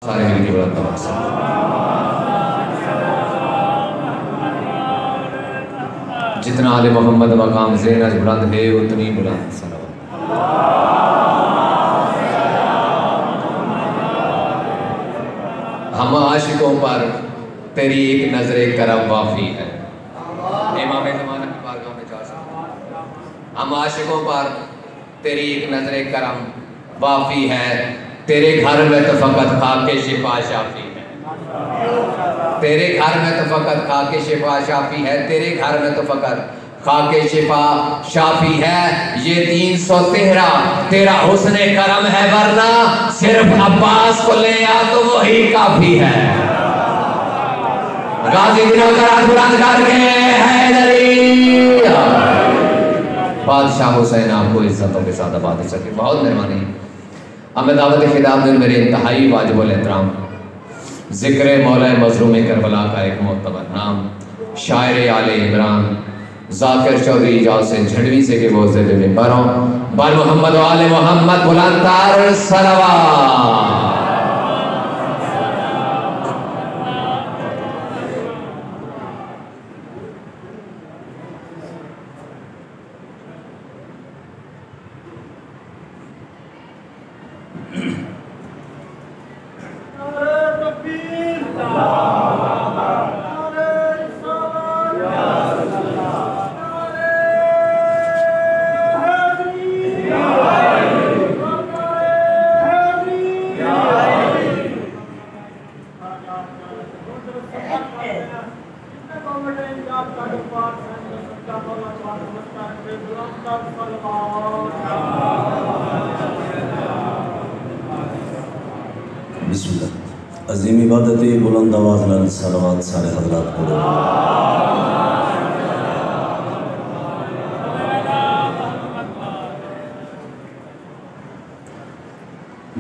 सारे मिलके बुलंद आवाज से जितना आले मोहम्मद मकाम ज़ेन आज बुलंद है उतनी बुलंद सलावत। हम आशिकों पर तेरी एक नजर करम वाफी है। इमाम ज़माना की बारगाह में जा सकते। हम आशिकों पर तेरी एक नजर करम वाफी है। तेरे घर में तो फ़कत खाके शिफा शाफी है। तेरे घर में तो फ़कत खाके शिफा शाफी है। तेरे घर में तो फ़कत खाके शिफा शाफी है। ये 313 तेरा हुस्ने करम है, वरना सिर्फ अब्बास को ले आ तो वही काफी है। गाजी दिनों का रात बुलंद करके हैदरी बादशाह हुसैन आपको इज्जतों के साथ आबाद हो सके। बहुत मेहरबानी। हमें दावत खिताब में मेरे इंतहाई वाजिबुल एहतराम ज़िक्र मौला मज़लूम करबला का एक मोतबर नाम शायर आले इमरान ज़ाकिर चौधरी इजाज़ से झड़वी से के वो ज़िले में बरों बाल मोहम्मद आले मोहम्मद बुलंदतार सलावत। अजीम इबादत बुलंद आवाज़ सलावत सारे हज़रात पढ़ो।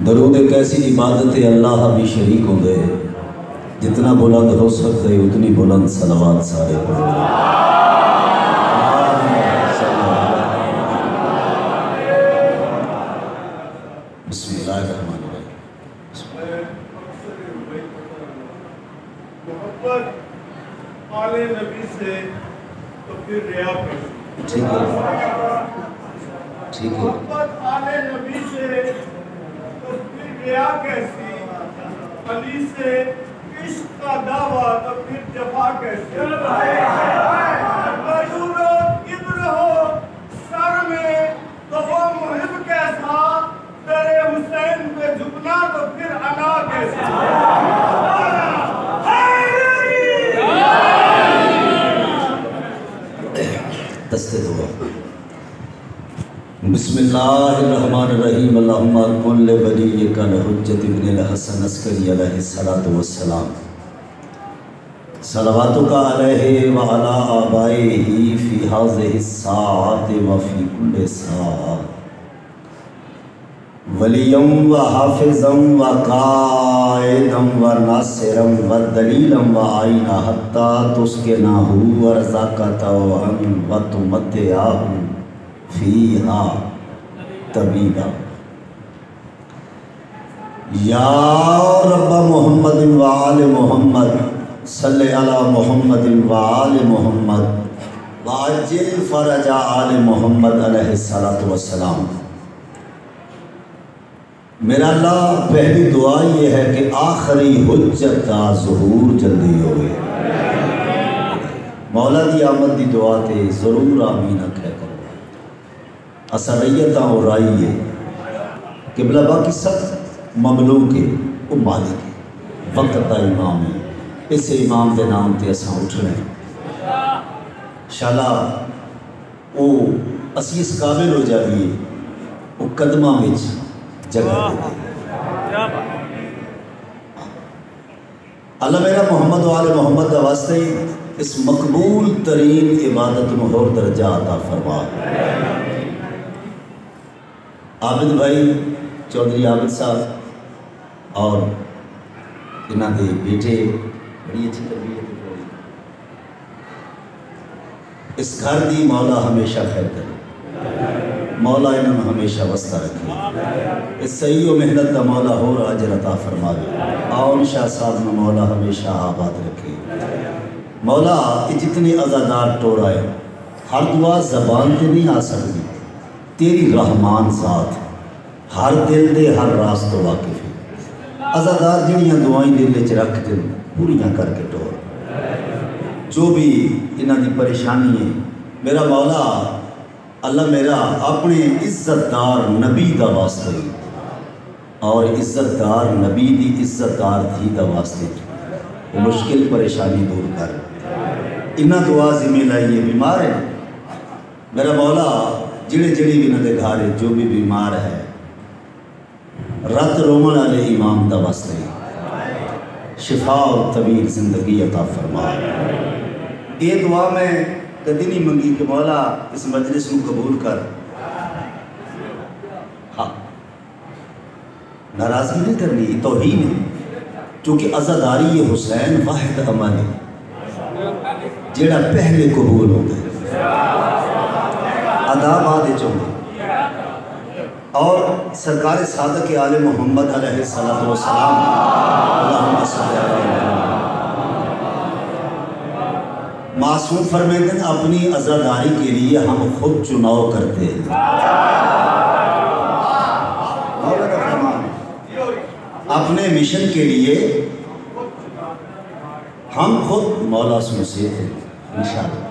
दरूद एक ऐसी इबादत अल्लाह भी शरीक होंगे, जितना बुलंद हो सकता है उतनी बुलंद सलावत सारे पढ़ो। आले नबी से तो फिर रिया कर। ठीक है, ठीक है। मोहब्बत आले नबी से तो फिर रिया कैसी, अली से इश्क का दावा तो फिर जफा कैसी। मजूरो किब्र हो सर में तो वो मुहिब कैसा, तेरे हुसैन पे झुकना तो फिर अना कैसी। बिस्मिल्लाहिर्रहमानिर्रहीम अल्लाहुम्मा कुल्ल वलिय्यिका हुज्जत इब्निल हसन अस्करी अलैहिस्सलातु वस्सलाम सलवातुका अलैहि व अला आबाइहि फी हाज़िहि स्साअति व फी कुल्लि साअ वलिय्यम व हाफ़िज़म व क़ाइदम व नासिरम व दलीलम व आइना हत्ता तुस्किनाहु व रज़क़तहु व तुमत्तिअहु फ़ीहा तबीला। या रब्ब मोहम्मद व आले मोहम्मद सल्ले अला मोहम्मद व आले मोहम्मद व अज्जिल फ़रजा आले मोहम्मद अलैहिस्सलातु वस्सलाम। मेरा अल्लाह पहली दुआ ये है कि आखिरी हुज्जत का ज़हूर जल्दी होवे। मौला दी आमद दी दुआ ते ज़रूर आमीन आख्या करो। असरैयत और राइए किबला बाकी सब ममलूक है, वो मालिक है, वक्त का इमाम है। इस इमाम के नाम पर असा उठना शाला वो असी इस काबिल हो जाइए वो कदमां में जगह दे। अल्लाह मेरा मोहम्मद वाले मोहम्मद का वास्ते इस मकबूल तरीन इबादत में और दर्जा अता फरमा। आबिद भाई चौधरी आबिद साहब और इन्हों के बेटे बड़ी अच्छी तरबियत। इस घर की मौला हमेशा खैर करे। मौला इन्होंने हमेशा वस्ता रखे। इस सही और मेहनत का मौला हो अजर अता फरमावे। आउन शाह साहब ने मौला हमेशा आबाद रखे। मौला ये जितने अज़ादार टोर आए हर दुआ जबान से नहीं आ सकती, तेरी रहमान ज़ात हर दिल दे हर रास तो वाकिफ है। अज़ादार जड़ियाँ दुआएं दिल च रख दे पूरियां करके टोर। जो भी इन्हां दी परेशानी है मेरा मौला अल्लाह मेरा अपने इज्जतदार नबी का वास्ते और इज्जतदार नबी की इज्जतदार धी का वास्ते मुश्किल परेशानी दूर कर। इन्ना दुआ जिम्मे लाइए बीमार है मेरा मौला जिड़े जिड़ी भी इन्होंने घर जो भी बीमार है रत रोमन वाले इमाम का वास्ते शिफा और तवील जिंदगी अता फरमा। ये दुआ मैं कभी नहीं मंगी कि मौला इस मजलिस को कबूल कर। हाँ नाराजगी नहीं करनी, तौहीन है क्योंकि अज़ादारी ये हुसैन वाहिद अमल है जेड़ा पहले कबूल हो गए अदा बाद चुके। और सरकार सादक आले मोहम्मद अलैहिस्सलातु वस्सलाम अल्लाहुम्मा सल्ली अलैहि मासूम फरमाते हैं अपनी अज़ादारी के लिए हम खुद चुनाव करते हैं। अपने मिशन के लिए हम खुद मौला से हैं इंशाअल्लाह।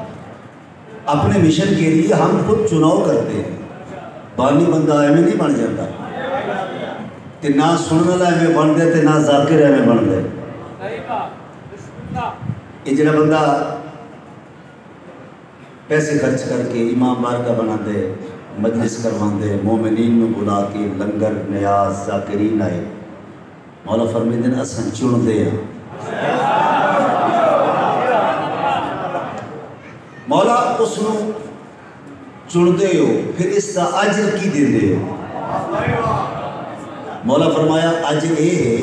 अपने मिशन के लिए हम खुद चुनाव करते हैं। बानी बंदा एवं नहीं बन जाता ते ना सुनने वाला एवं बन गया ना जाकिर एवं बन गए। ये जरा बंदा पैसे खर्च करके इमाम बारगा बनाते मजलिस करवाते मोमिनीन को बुला के लंगर न्याज जाकिरीन आए मौला फरमाते हैं असन चुनते हैं। मौला उसनू चुनते हो फिर इसका अजर की देंदे हो। मौला फरमाया अजर ये है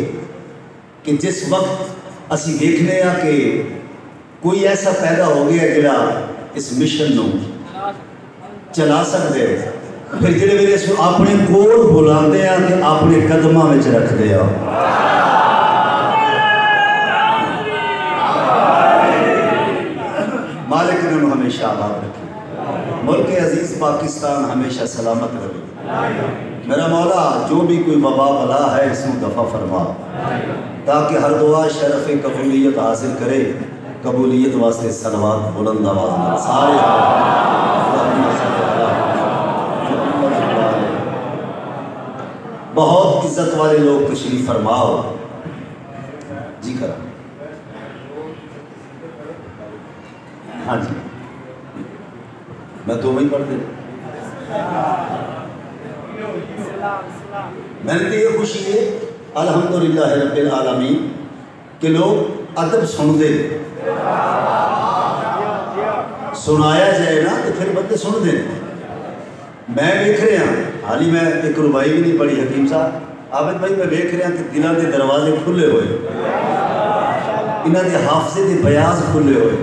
कि जिस वक्त असी देखने कि कोई ऐसा पैदा हो गया जिला इस मिशन को चला सकते फिर जिहड़े वेले इस अपने कोल बुलाते हैं कि अपने कदमां विच रखते हैं। मालिक ने हमेशा आबाद रखे। मुल्क अजीज़ पाकिस्तान हमेशा सलामत रहे। मेरा मौला जो भी कोई वबा बला है इसमें दफ़ा फरमा ताकि हर दुआ शरफ़ कबूलियत हासिल करे। कबूलियत वास्ते सलवात बुलंद आवाज़ में सारे बहुत इज्जत वाले लोग तशरीफ फरमाओ जी करा। हाँ जी मैं दो वही पढ़ दे। मैंने तो ये खुशी है अल्हम्दुलिल्लाह रब्बिल आलमीन के लोग अदब सुनते सुनाया जाए ना तो फिर बंदे सुन दे। मैं देख रहा हाल ही मैं एक रुबाई भी नहीं पढ़ी हकीम साहब आबिद भाई मैं देख रहा कि दिलों के दरवाजे खुले हुए इन्हों के हाफजे के बयाज खुले हुए।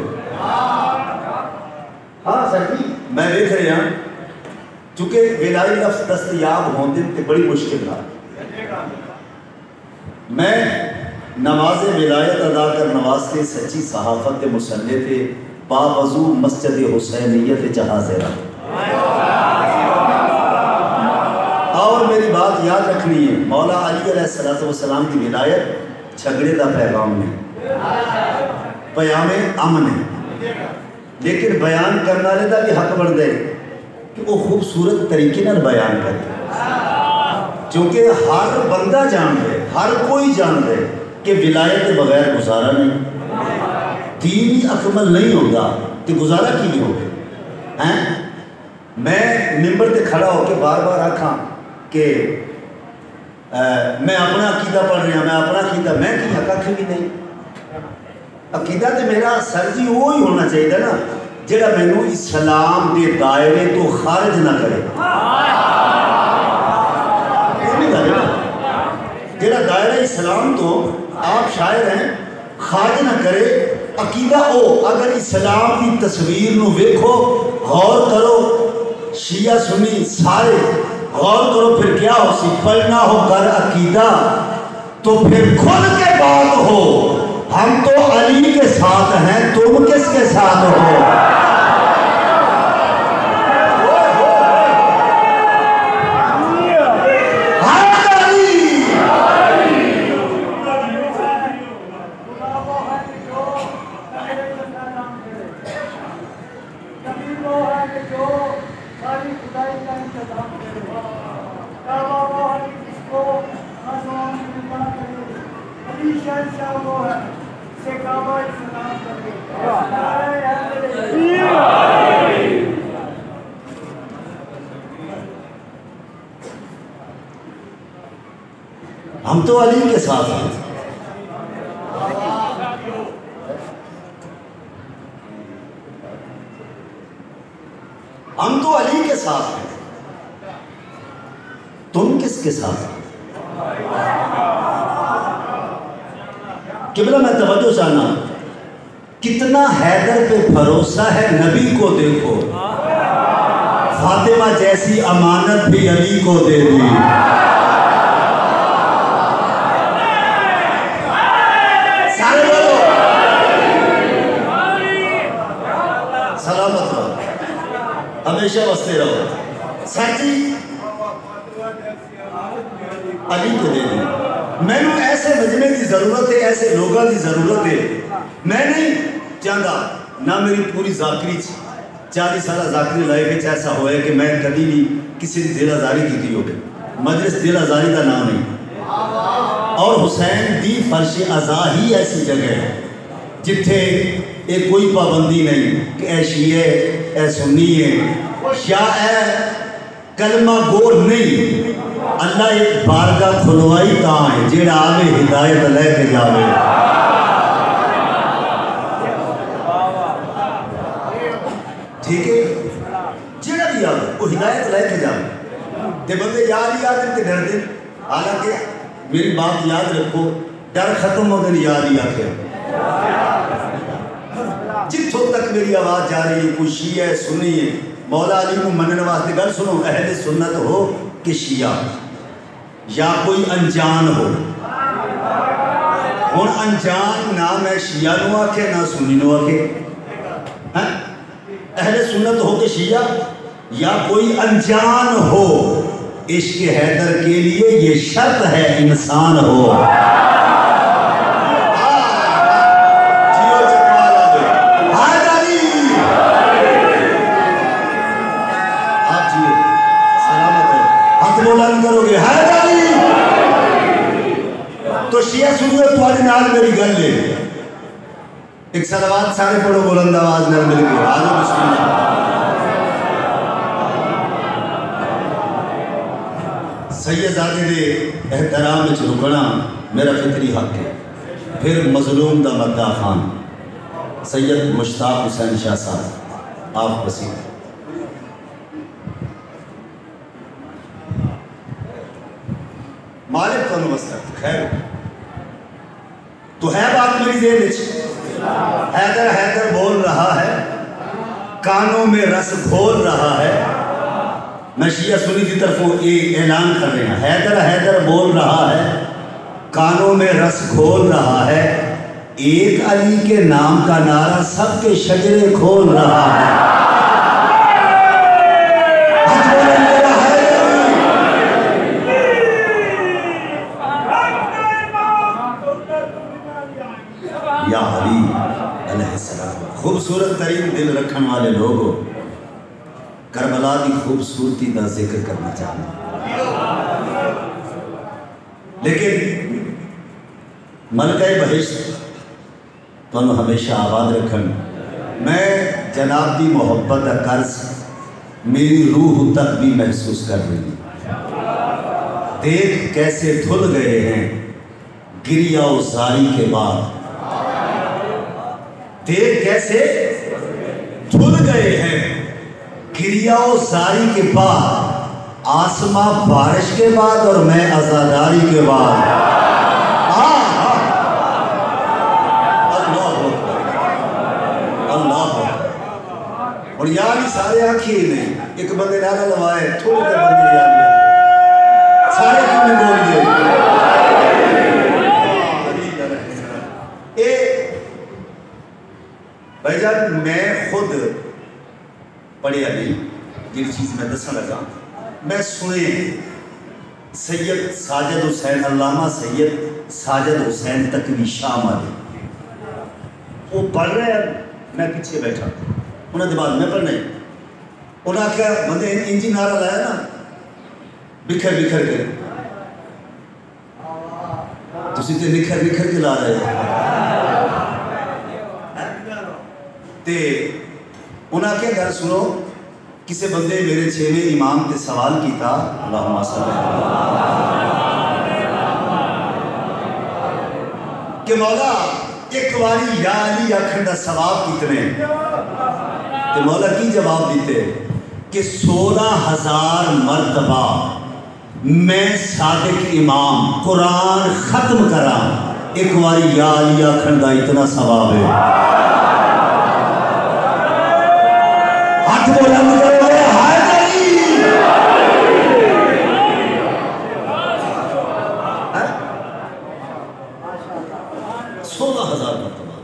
हाँ सर जी मैं देख रहा चूँकि विलाई लफ्ज़ दस्तयाब होते तो बड़ी मुश्किल था। मैं नमाज विलायत अदा करने वास्ते सच्ची सहाफत के मुसल्ले थे बावजू मस्जिद हुसैनियत जहाज़ और मेरी बात याद रखनी है मौला अली अलैहिस्सलाम की विलायत झगड़े का पैगाम है पयाम अमन है लेकिन बयान करने वाले का भी हक बनता है कि वो खूबसूरत तरीके नाल बयान करे क्योंकि हर बंदा जान दे हर कोई जान दे कि विलायत के बगैर गुजारा नहीं दीन ही अकमल नहीं होता तो गुजारा की हो हैं। मैं मिंबर से खड़ा होकर बार बार आखा कि मैं अपना अकीदा पढ़ रहा मैं अपना अकीदा मैं की कख भी नहीं। अकीदा तो मेरा सर जी वो ही होना चाहिए ना जेड़ा मैनू इस्लाम के दायरे तो खारिज ना करे जेड़ा दायरा इस्लाम तो आप शायर हैं खारिज ना करे। अकीदा ओ अगर इस्लाम की तस्वीर नू वेखो गौर करो शिया सुन्नी सारे गौर करो, फिर क्या हो सी पढ़ना हो कर अकीदा तो फिर खुल के बात हो। हम तो अली के साथ हैं, तुम किसके साथ हो? हम तो अली के साथ हैं। हम तो अली के साथ हैं, तुम किसके साथ हो? किबला मैं तवज्जो चाहना, कितना हैदर पे भरोसा है, नबी को देखो। फातिमा जैसी अमानत भी अली को दे दी। सारे बोलो सलामत रहो, हमेशा बसते रहो। साथी अली को दे दी। मैनू ऐसे मजमे की जरूरत है, ऐसे लोगों की जरूरत है। मैं नहीं चाहता ना मेरी पूरी जाकरी 40 साल जाकरी लाइफ ऐसा होए कि मैं कभी भी किसी की दिल आजारी की हो। मजलिस दिल आजारी का नाम नहीं। और हुसैन दी फर्श अज़ा ही ऐसी जगह है जिथे एक कोई पाबंदी नहीं कि ऐ शीए ऐ सुन्नी है या ऐ कलमा गो नहीं। अल्लाह एक बारगाह खुलवाई ता है जेड़ा आवे हिदायत लेके जावे। ठीक है, जेड़ा भी आवे वो हिदायत लेके जावे। ते बंदे याद ही याद के डर दे। हालांकि मेरी बात याद रखो, डर खत्म हो गई, याद ही आके जिथों तक मेरी आवाज जा रही है, कोई शिया है सुन्नी है, मौला अली को मनने वास्ते गल सुनो, अहले सुन्नत हो कि शिया या कोई अनजान हो। हुण अनजान ना मैं शिया नू आखे ना सुन्नी नू आखे। अहले सुन्नत हो के शिया या कोई अनजान हो, इश्क हैदर के लिए ये शर्त है इंसान हो। करोगे तो शिया सुनिए, तुम्हारे नाल मेरी गल ले। एक सलावत सारे पढ़ो बुलंद आवाज नाल मिल के। आजो बिस्मिल्लाह। सैयदादे दे एहतराम विच रुकना मेरा फितरी हक है। फिर मजलूम दा मद्दा खान सैयद मुश्ताक हुसैन शाह साहब, आप वसीम। मालिक तो नमस्कार खैर तो है बात मेरी जेल में। हैदर हैदर बोल रहा है, कानों में रस घोल रहा है। मैं शिया सुन्नी की तरफ ये ऐलान कर रहे हैं, हैदर हैदर बोल रहा है, कानों में रस घोल रहा है। एक अली के नाम का नारा सबके शजरे खोल रहा है। या अली अलैहिस्सलाम। खूबसूरत तरीन दिल रखने वाले लोगों, करबला की खूबसूरती का जिक्र करना चाहते, लेकिन मलका बहिश्त तो हमेशा आबाद रखन। मैं जनाब की मोहब्बत का कर्ज मेरी रूह तक भी महसूस कर रही हूँ। देख कैसे धुल गए हैं गिरिया उजारी के बाद, देख कैसे धुल गए हैं गिरिया उजारी के बाद। आसमां बारिश के बाद और मैं आजादारी के बाद। और यार सारे आखिए ने एक बंदे नारा लवाए, थोड़े देर बंदे याद लिया, सारे क्यों नहीं बोल दिए? भाईजान मैं खुद पढ़िया नहीं, जिन चीज़ में दसन लगा मैं सुने सैयद साजिद हुसैन, अल्लामा सैयद साजिद हुसैन तकवी शाम वाले वो पढ़ रहे हैं, मैं पीछे बैठा, उन्होंने बाद में पढ़ने उन्हें आख्या बंदे इंजी नारा लाया ना बिखर बिखर के, तुसी तो निखर निखर के ला रहे हो। ते उन्हें आख्या गल सुनो, किसी बंदे मेरे छेवें इमाम ते सवाल किया, अल्लाहुम्मा सल्ली कि मौला एक बारी या अली आखन का सवाब कितने, तो मौला की जवाब देते कि 16,000 मरतबा मैं सादिक इमाम कुरान खत्म करा, एक बारी या अली आखन का इतना सवाब है। हाथ बुलंद करो, हाय अली। 16,000 मरतबा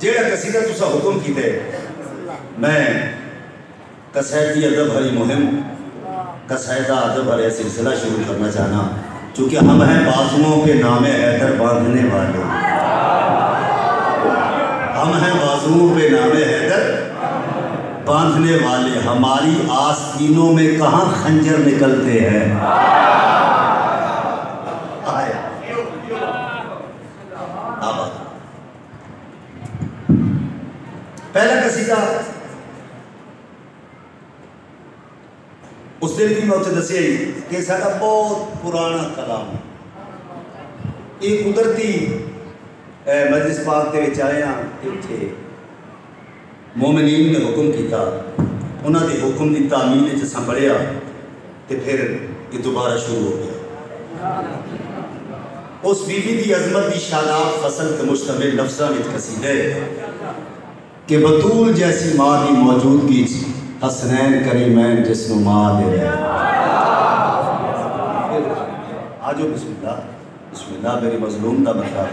जेड़ा कसीदा तुसा हुक्म कीते, मैं कसीदा अदब भरी मुहिम, कसीदा अदब भरे सिलसिला शुरू करना चाहना, चूँकि हम हैं बाजुओं के नामे हैदर बांधने वाले, हम हैं बाजुओं पे नामे हैदर बांधने वाले, हमारी आस्तीनों में कहाँ खंजर निकलते हैं। पहला कसीदा उस दिन भी मैं उसे दसिया ही कि साਡਾ बहुत पुराना कलाम, ये कुदरती मजलिस पाक के विच आए हैं, इत्थे मोमिनीन ने हुक्म किया, उन्होंने हुक्म की तामील असां पढ़िया, तो फिर ये दोबारा शुरू हो गया। उस बीबी की अजमत की शादाब फसल के मुश्तमिल लफ्ज़ां विच कसीदे कि बतूल जैसी माँ की मौजूदगी हसनैन करीमैन जिसनों माँ दे रहे। आजो बिस्मिल्लाह बिस्मिल्लाह मेरी मजलूम का मतलब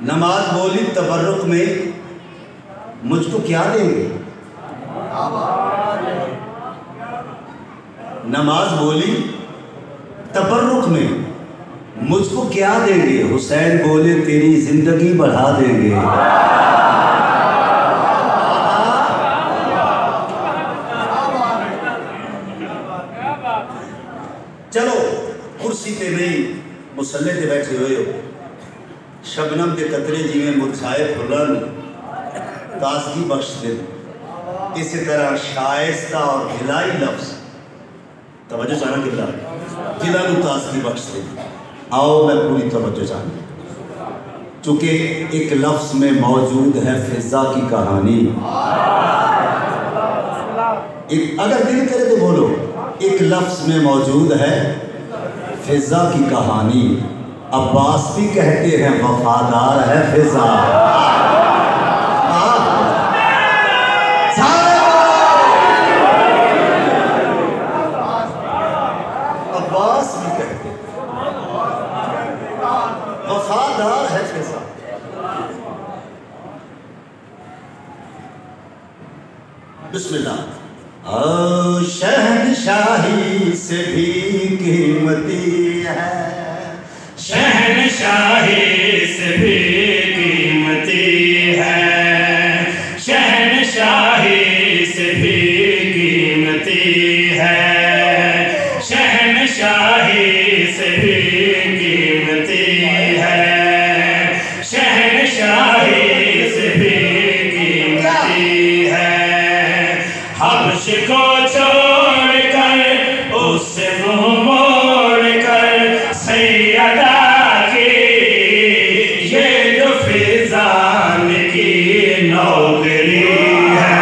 नमाज बोली तबर्रुक में मुझको क्या देंगे, नमाज बोली तबर्रुक में मुझको क्या देंगे, हुसैन बोले तेरी जिंदगी बढ़ा देंगे। चलो कुर्सी पे नहीं मुसल्ले पे बैठे हुए हो, शबनम के कतरे जिमें मुरझाए फुलन ताजगी बख्श दे, इसी तरह शाइस्ता और भिलाई लफ्ज़ तवज्जो चाहना किला जिला ताजगी बख्श दे। आओ मैं पूरी तवज्जो चाहूँ, चूँकि एक लफ्ज़ में मौजूद है फिज़ा की कहानी, एक अगर दिल करे तो बोलो, एक लफ्ज़ में मौजूद है फिज़ा की कहानी। अब्बास भी कहते हैं वफादार है फिज़ा, अब्बास भी कहते हैं वफादार है फिज़ा। बिस्मिल्लाह। शहनशाही से भी कीमती है, शहनशाही से भी कीमती है, शहनशाही से भी कीमती है, शहनशाही से भी कीमती है, शहनशाही से भी कीमती है। हब्श को छोड़ कर उससे मुँह मोड़ कर सैयदा की ये जो फिजान की नौकरी है।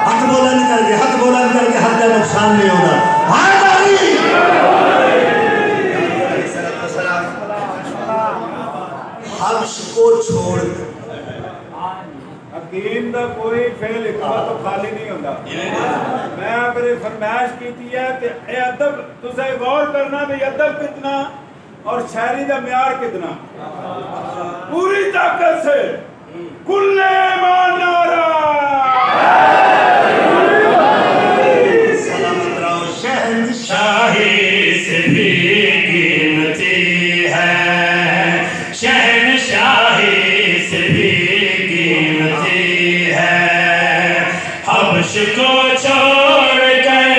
हाथ बुलंद करके हाथ का नुकसान नहीं होगा। करीम का कोई फेल हिकमत तो खाली नहीं होता। मैं मेरे फरमाइश की है ते ए अदब तुझे गौर करना भी अदब कितना और शायरी का म्यार कितना। पूरी ताकत से कुल्ले मानारा सलामत रहो शहंशाही से भी कीमती है, शहंशाही से भी कीमती है। हबश को छोड़ कर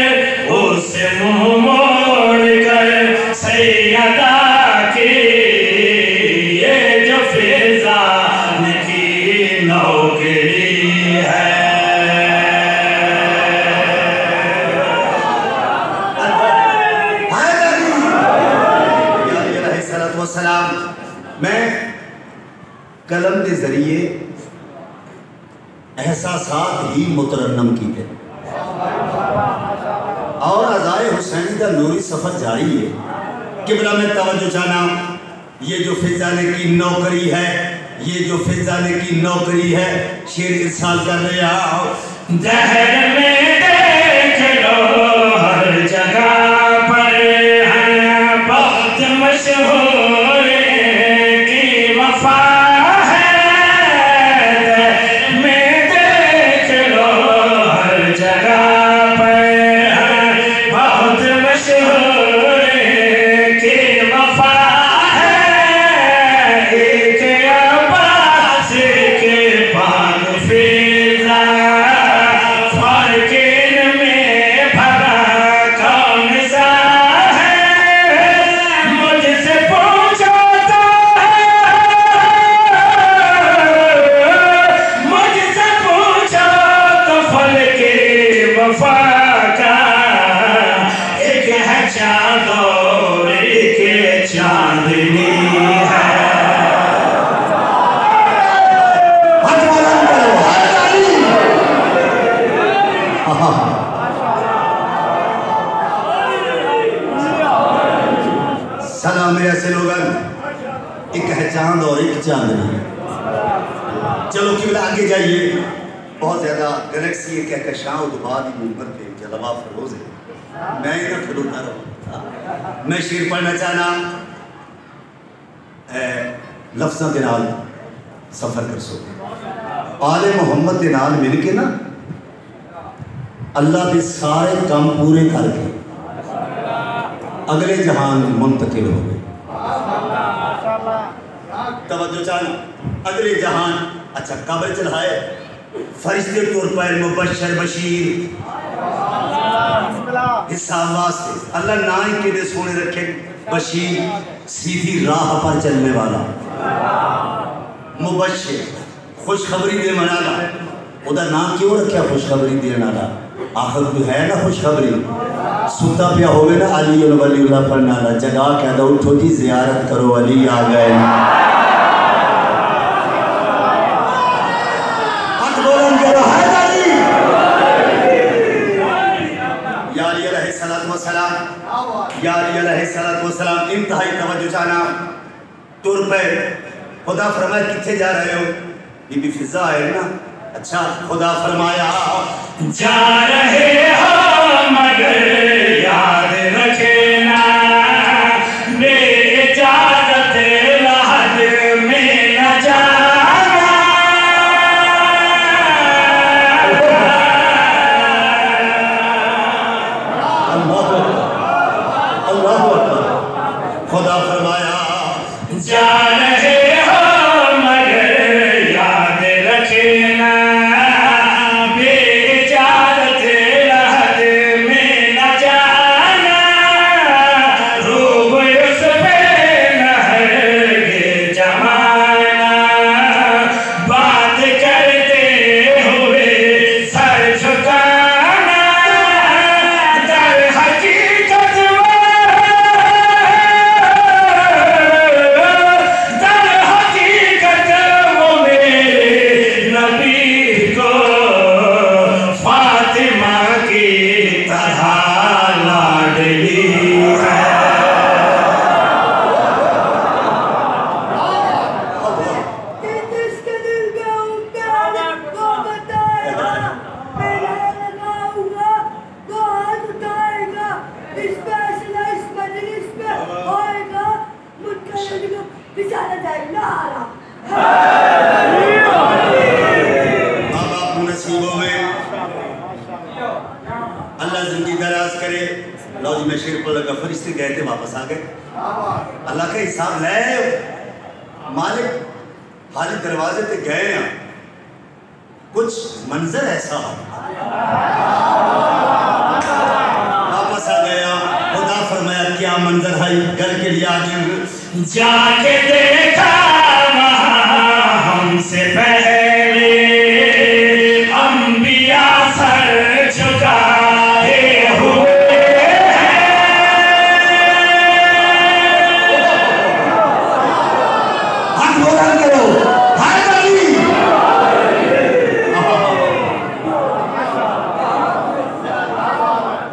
उसे मुंह मोड़ कर सैयदा की ये जो फिजान की नौकरी है। सलाम मैं कलम के जरिए एहसासात ही मुतरन्नम की थे और अज़ाए हुसैनी का नूरी सफ़र जारी है। किबला में तवज्जो जाना, ये जो फिजाने की नौकरी है, ये जो फिजाने की नौकरी है, शेर इरसाल कर रहे आओ। दहर में देख लो हर जगह पर है बहुत मशहूर की वफा है। दहर में देख लो हर जगह पर है बहुत मशहूर की वफा है। एक अब्बास के पाक फिजा फारकिन में भरा कौन सा है। मुझसे पूछो तो मुझसे पूछो तो फल के वफा का एक है चाँद और एक चांदनी है। सलाम मेरे ऐसे लोगन, एक है चांद और एक चांदनी। चलो किबला आगे जाइए। बहुत ज़्यादा गैलेक्सी एक कहकशां उदबाद मुंबर के जलवा फरोज है। मैं ना खड़ोता रहूँ। मैं शेर पढ़ना चाहना लफ्ज़ों के नाल सफ़र कर सो आले मोहम्मद के नाल मिल के ना अल्लाह के सारे काम पूरे करके अगले जहान मुंतकिल हो गए। तवज्जो चाहना, अगले जहान अच्छा कब्र चढ़ाए फरिश्ते तौर पर मुबशर बशीर हिसाब वास्ते अल्लाह ना ही के सोने रखे। बशीर सीधी राह पर चलने वाला, मुबशर खुशखबरी देने वाला। उदा नाम क्यों रखा खुशखबरी देने वाला? आखिर कोई है ना खुशखबरी। सुता पिया होवे ना अली वलीउल्लाह पढ़ने वाला, जगा कह दो उठो जी जियारत करो अली आ गए। सलाम इंतहाई तवज्जो चाहना तुर पे खुदा फरमाए किथे जा रहे हो? बीबी फिजा है ना। अच्छा खुदा फरमाया जा रहे हो मगर याद रखना बेइजाजत लहद में न जाना। अल्लाह अल्लाह खुदा फरमाया जा रहे हो मगर याद रखना बेइजाजत लहद में न मैं शेर पर लगा, फरिश्ते गए थे वापस आ गए। अल्लाह का हिसाब ले, मालिक हाली दरवाजे पे गए हैं, कुछ मंजर ऐसा वापस आ गया। खुदा फरमाया क्या मंजर है, घर के लिए आगे जाके देखा वहाँ हमसे पहले अंबिया सर झुकाए हुए हाथ बुलंद करो, हाय अली।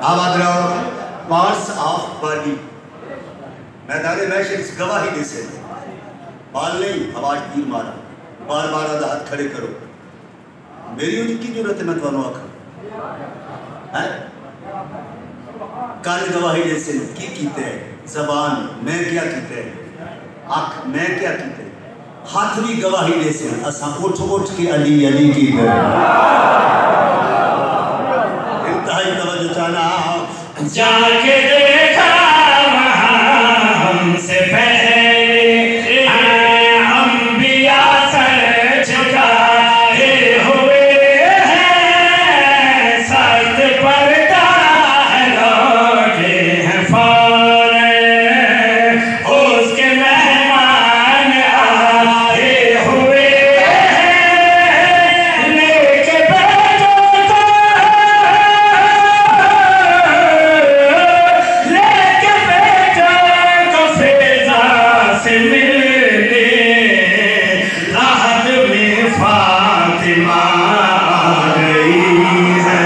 आवाज रहो, पार्ट्स ऑफ बॉडी मैदान महशर इस गवाही दे से बाल नहीं, आवाज तीर मारा, बार बार आधा हाथ खड़े करो। मेरी उनकी जरूरत है, मैं तुम्हें आखा है काल गवाही दे से की कीते है, जबान मैं क्या कीते है, आँख मैं क्या कीते है, हाथ भी गवाही दे से असा उठ उठ के अली अली की करे। इंतहाई तवज्जो चाहना, जाके देखा वहाँ हमसे पहले अंबिया सर झुकाए हुए हैं, सख्त पर्दा लौटे हैं फौरन, उसके मेहमान आए हुए हैं, लेके बैठो से मिलने राहत में फातिमा आ गई है।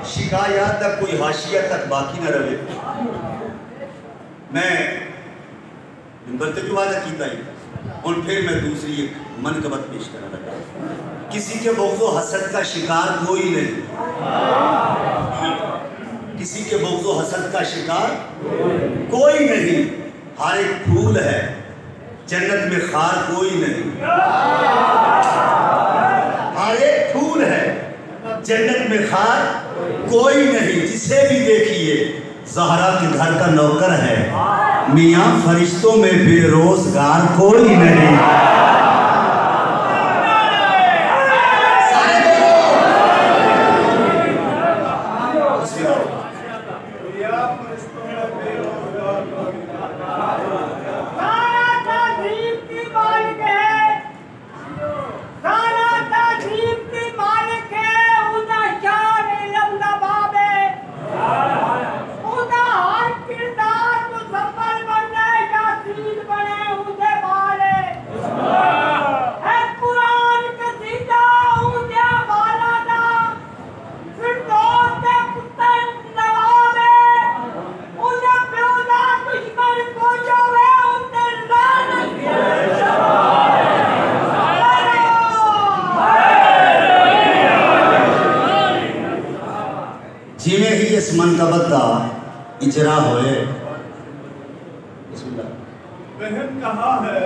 शिकायत तक कोई हाशिया तक बाकी न रहे। मैं मिंबर ते जो वादा कीता ही और फिर मैं दूसरी एक मनकबत पेश करने लगा। किसी के बुग़्ज़ो हसद का शिकार कोई नहीं, किसी के बुग़्ज़ो हसद का शिकार कोई नहीं। हर एक फूल है, जन्नत में खार कोई नहीं। हर एक फूल है, जन्नत में खार कोई नहीं। जिसे भी देखिए ज़हरा के घर का नौकर है, मियाँ फरिश्तों में बेरोजगार कोई नहीं। जिमें ही इस मनकबत का इजरा होए। बहन कहाँ है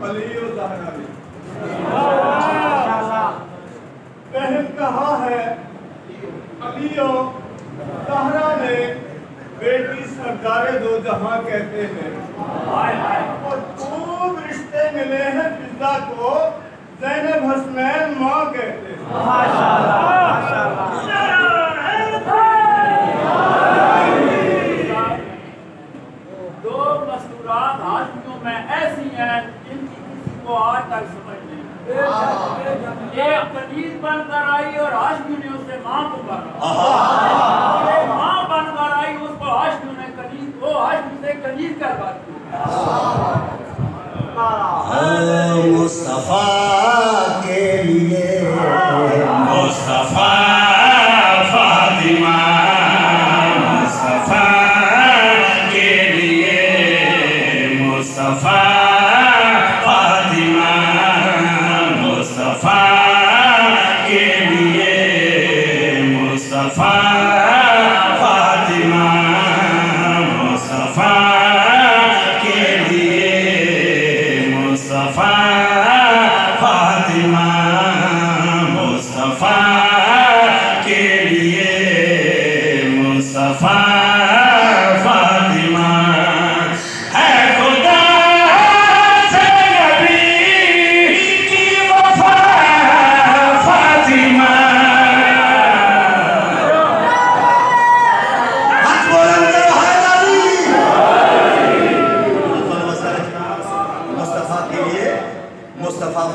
अली और ज़हरा ने? बहन कहाँ है अली और ज़हरा ने? बेटी सरकारे दो जहां कहते हैं, और खूब रिश्ते मिले हैं फिजा को, ज़ैनब हसनैन माँ कहते हैं। दो मस्तूरात हाशमियों में ऐसी हैं जिनकी किसी को आज तक समझ नहीं। एक कनीज बनकर आई और हाशमी ने उसे माँ पुकारा, और माँ बनकर आई उसको हाशमी ने कनीज, वो हाशमी से कनीज कर बात की। मुस्तफा के लिए मुस्तफा फातिमा, मुस्तफा के लिए मुस्तफा फातिमा, मुस्तफा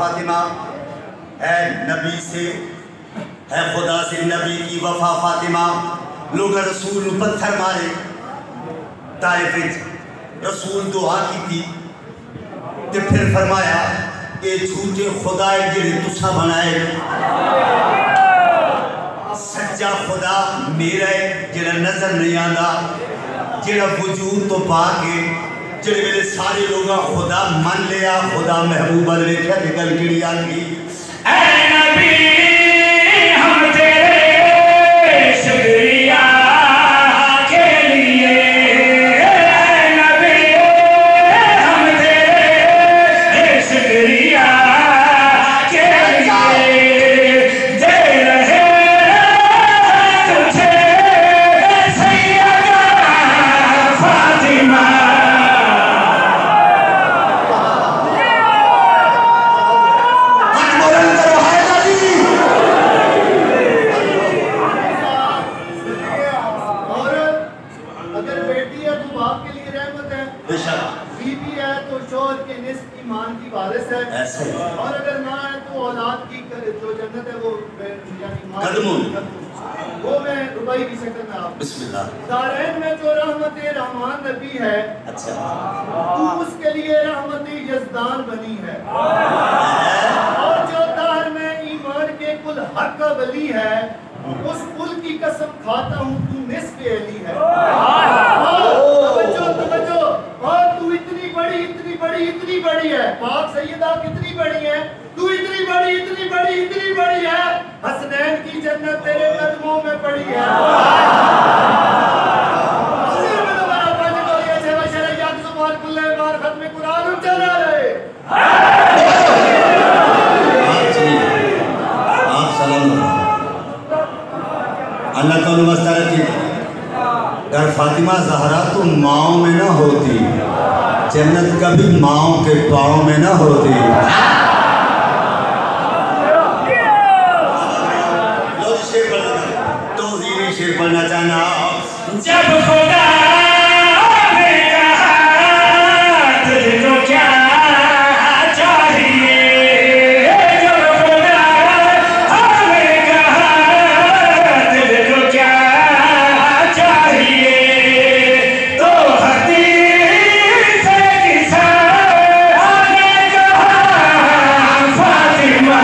फातिमा है नबी से, है खुदा से नबी की वफा फातिमा। लोग रसूल पत्थर मारे ताइफ रसूल दुआ की थी ते फिर फरमाया ये झूठे खुदा जिहड़े तुसा बनाए, सच्चा खुदा मेरा है जिहड़ा नजर नहीं आता, जिहड़ा वजूद तो पा के जिहड़े वेले सारे लोग खुदा मन लिया, खुदा महबूब अल वेख्या ते गल किहड़ी आ गई। ऐ नबी हम तेरे शुक्रिया के लिए, ऐ नबी हम तेरे शुक्रिया के लिए दे रहे तुझे सैयदा फातिमा। ऐसे और अगर माँ है तो औलाद की जो जन्नत है वो वो मैं रुपये की शक्ल में आप बिस्मिल्लाह। दारैन में जो रहमत रहमान नबी है, अच्छा तू उसके लिए रहमत यज़दान बनी है, और जो दार में ईमान के कुल हक का वली है, उस कुल की कसम खाता हूँ तू निस्फ़ अली है। तवज्जो तवज्जो, और तू इतनी बड़ी है, पाक सैयदा कितनी बड़ी है, तू इतनी बड़ी है, हसनैन की जन्नत तेरे कदमों में पड़ी है। आप सलाम अल्लाह तो नमस्ता रखी। अगर फातिमा ज़हरा तो माओ में ना होती, जन्नत कभी माओ के पाँव में ना होती। लो शेर पढ़ना, तो शेर पढ़ना चाहना। जब खुदा ने कहा तुझको क्या चाहिए, जब खुदा ने कहा तुझको क्या चाहिए, तो हदीस किसा ने कहा फातिमा।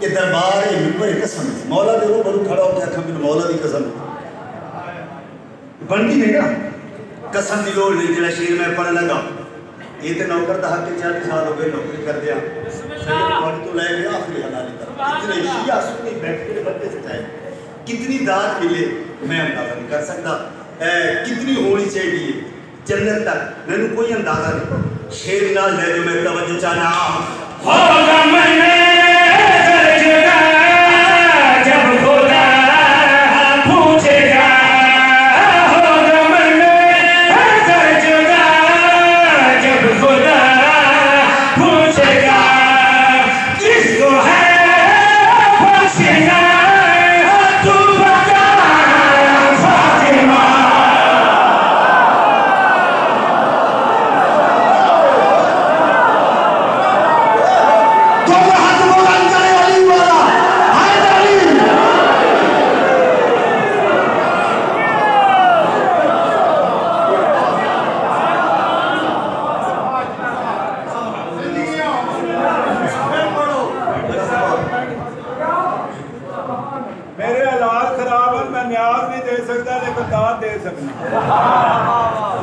ये दरबार है मिंबर है कसम मौला दे रूबरू खड़ा होकर आखा मेरे मौला दी कसम बनती नहीं ना कसम दी लोड़ नहीं। जिला शेर में पढ़ लगा ये तो नौकर दा हक 40 साल हो गए नौकरी कर दिया सैयद तो ले गया आखिरी हलाली तक इतने शिया सुन्नी बैठ के बंदे से चाहे कितनी दात मिले मैं अंदाजा नहीं कर सकता, कितनी होनी चाहिए जन्नत तक मैंने कोई अंदाजा नहीं। शेर ना ले जो मैं तवज्जो चाहना होगा मैंने जुदा जब खुदा पूछेगा, होगा मैंने जुदा जब खुदा पूछेगा, किसको है पसीना तू बता फातिमा।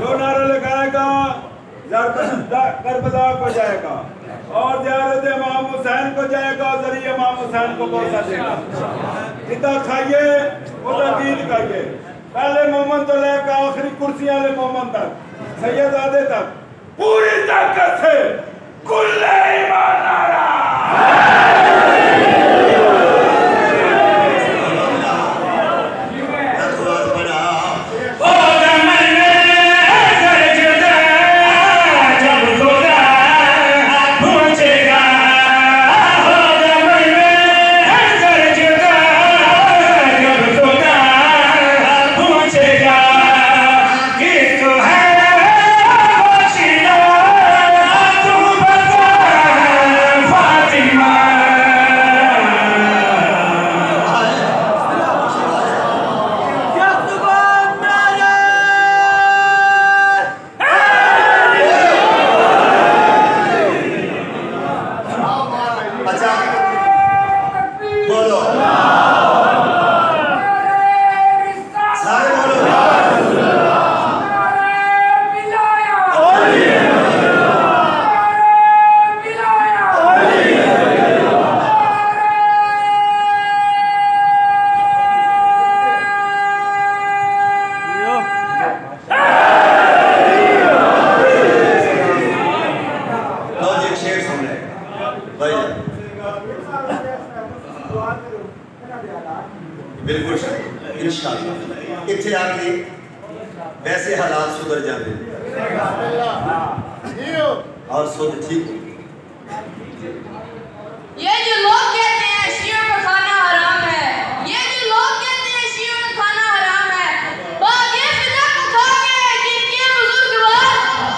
जो नारा लगाएगा करबला को जाएगा और ज़ियारत इमाम हुसैन को जाएगा और जरिए इमाम हुसैन को पहुंचा देगा। जितना खाइए उतना दीन खाइए, पहले मोमन तो लेकर आखिरी कुर्सी वाले मोमन तक, सैयदादे तक पूरी ताकत से कुल्ले ईमान नारा। बिल्कुल इंशाअल्लाह इत्थे आके वैसे हालात सुधर जाते और सुध ठीक। ये जो लोग कहते हैं शियों का खाना हराम है, ये जो लोग कहते हैं शियों का खाना हराम है, बागे फिदा को खा गए जिनके बुजुर्गवार,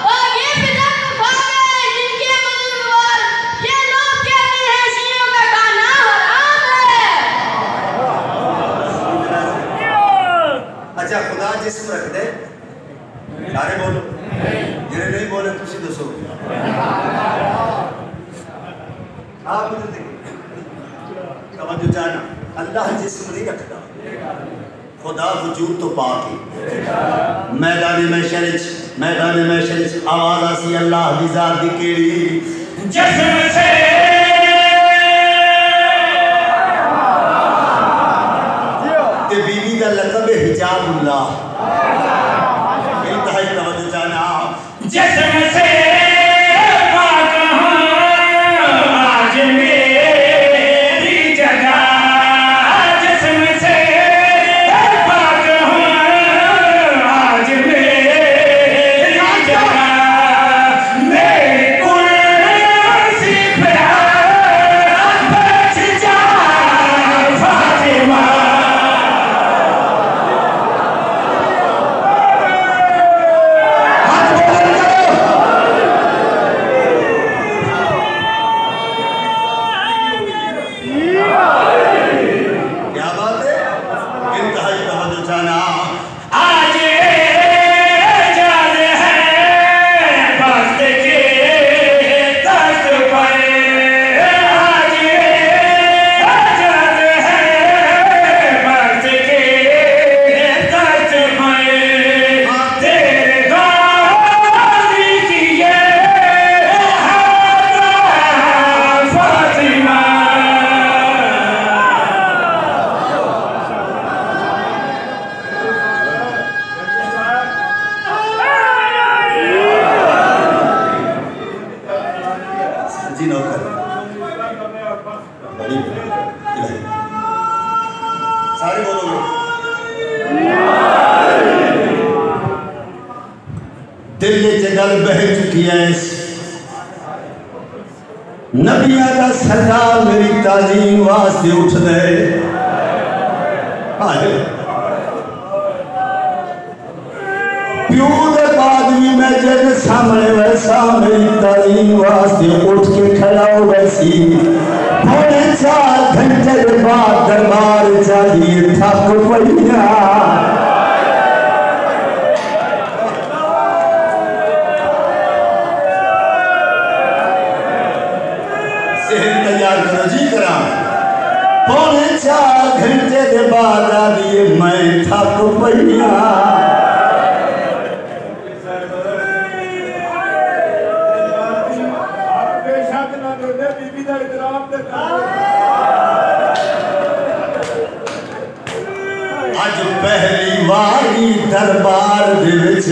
बागे फिदा को खा गए जिनके बुजुर्गवार, ये लोग कहते हैं शियों का खाना हराम है। अच्छा खुदा जिस्म रख दे, सारे बोलो, जिन्हें नहीं बोले तुसी दसो। आप मुझे देखिए, तवज्जो जाना, अल्लाह जिस्म नहीं रखता, खुदा वजूद तो पाक है। मैदान महशर आवाज़ आसी अल्लाह दी ज़ात दी केड़ी जिस्म से ते बीवी दा लक़ब है हिजाबुल्लाह। इंतहाई तवज्जो जाना, जिस्म से पाक हूँ आज मेरी जगह, जिस्म से पाक हूँ आज मेरी जगह, मेरी कुर्सी पे बैठ जा फातिमा। क्या बात है, इंतहाई तवज्जो जाना। आज जान है बख्त के तख्त पर, आज जान है बख्त के तख्त पर, तेरे गाज़ी की ये हाथ फातिमा। जी नौकर बड़ी इलाही। सारे बोलोगे दिल च गल बह चुकी है। नबिया का सरदार मेरी ताजीम वास्ते उठ दे। प्यू दे बाद भी मैं जग सामने वैसा मेरी तालीम वास्ते उठ के खड़ा हो वैसी। पौने 4 घंटे के बाद दरबार चाहिए थक पड़िया। सेहत तैयार करो जी करा। पौने 4 घंटे के बाद आ दिए मैं थक पड़िया। पहली वारी दरबार दे विच